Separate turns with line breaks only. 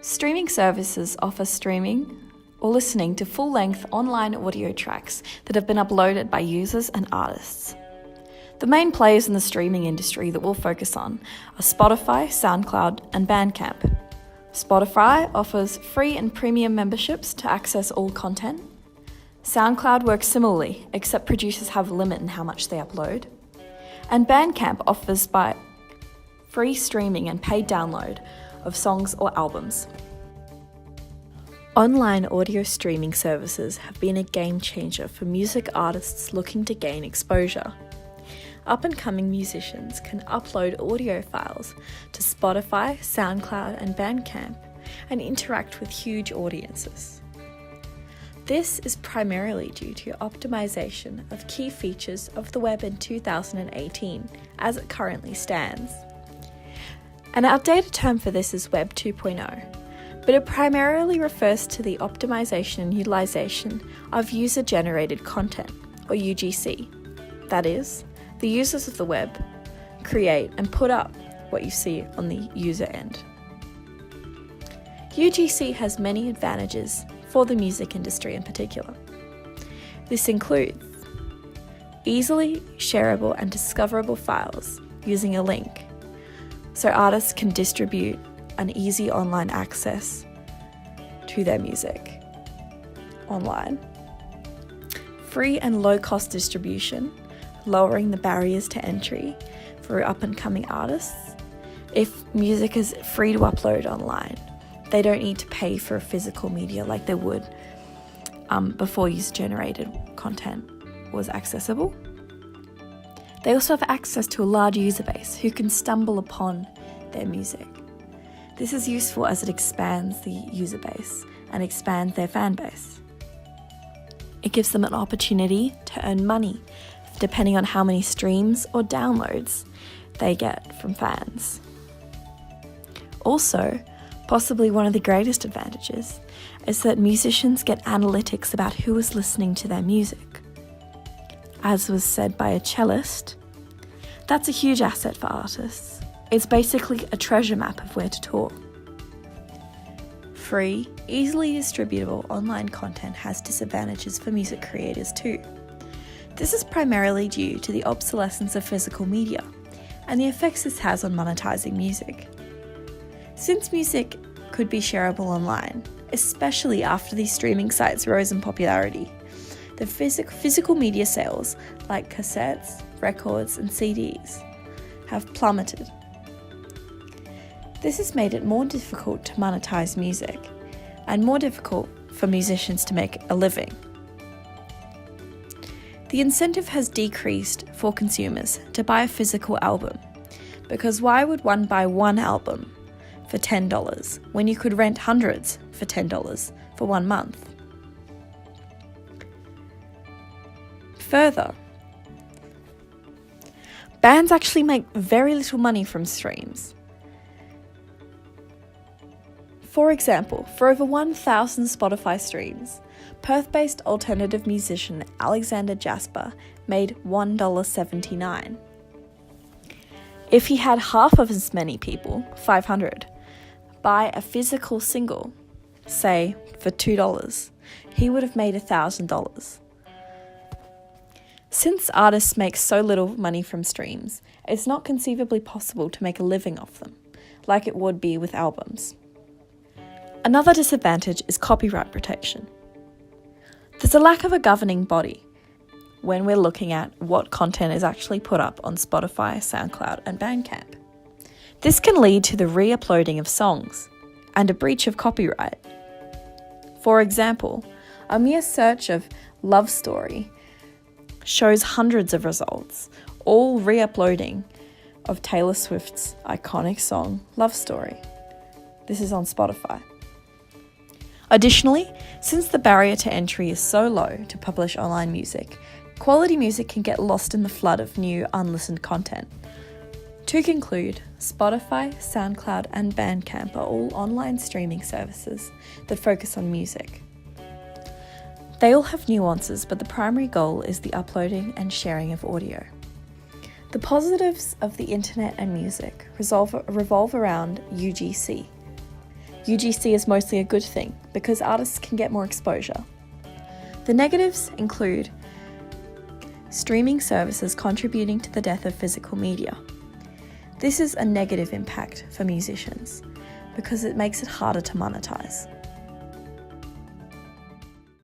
Streaming services offer streaming or listening to full-length online audio tracks that have been uploaded by users and artists. The main players in the streaming industry that we'll focus on are Spotify, SoundCloud, and Bandcamp. Spotify offers free and premium memberships to access all content. SoundCloud works similarly, except producers have a limit in how much they upload. And Bandcamp offers free streaming and paid download of songs or albums. Online audio streaming services have been a game changer for music artists looking to gain exposure. Up-and-coming musicians can upload audio files to Spotify, SoundCloud, and Bandcamp and interact with huge audiences. This is primarily due to optimization of key features of the web in 2018 as it currently stands. An outdated term for this is Web 2.0, but it primarily refers to the optimization and utilization of user-generated content, or UGC. That is, the users of the web create and put up what you see on the user end. UGC has many advantages for the music industry in particular. This includes easily shareable and discoverable files using a link, so artists can distribute an easy online access to their music online. Free and low-cost distribution, lowering the barriers to entry for up-and-coming artists. If music is free to upload online, they don't need to pay for physical media like they would before user-generated content was accessible. They also have access to a large user base who can stumble upon their music. This is useful as it expands the user base and expands their fan base. It gives them an opportunity to earn money depending on how many streams or downloads they get from fans. Also, possibly one of the greatest advantages is that musicians get analytics about who is listening to their music. As was said by a cellist, that's a huge asset for artists. It's basically a treasure map of where to tour. Free, easily distributable online content has disadvantages for music creators too. This is primarily due to the obsolescence of physical media and the effects this has on monetizing music. Since music could be shareable online, especially after these streaming sites rose in popularity, the physical media sales like cassettes, records, and CDs have plummeted. This has made it more difficult to monetize music and more difficult for musicians to make a living. The incentive has decreased for consumers to buy a physical album, because why would one buy one album for $10 when you could rent hundreds for $10 for 1 month? Further, bands actually make very little money from streams. For example, for over 1,000 Spotify streams, Perth-based alternative musician Alexander Jasper made $1.79. If he had half of as many people, 500, buy a physical single, say for $2, he would have made $1,000. Since artists make so little money from streams, it's not conceivably possible to make a living off them, like it would be with albums. Another disadvantage is copyright protection. There's a lack of a governing body when we're looking at what content is actually put up on Spotify, SoundCloud, and Bandcamp. This can lead to the re-uploading of songs and a breach of copyright. For example, a mere search of love story shows hundreds of results, all re-uploading of Taylor Swift's iconic song, Love Story. This is on Spotify. Additionally, since the barrier to entry is so low to publish online music, quality music can get lost in the flood of new, unlistened content. To conclude, Spotify, SoundCloud, and Bandcamp are all online streaming services that focus on music. They all have nuances, but the primary goal is the uploading and sharing of audio. The positives of the internet and music revolve around UGC. UGC is mostly a good thing because artists can get more exposure. The negatives include streaming services contributing to the death of physical media. This is a negative impact for musicians because it makes it harder to monetize.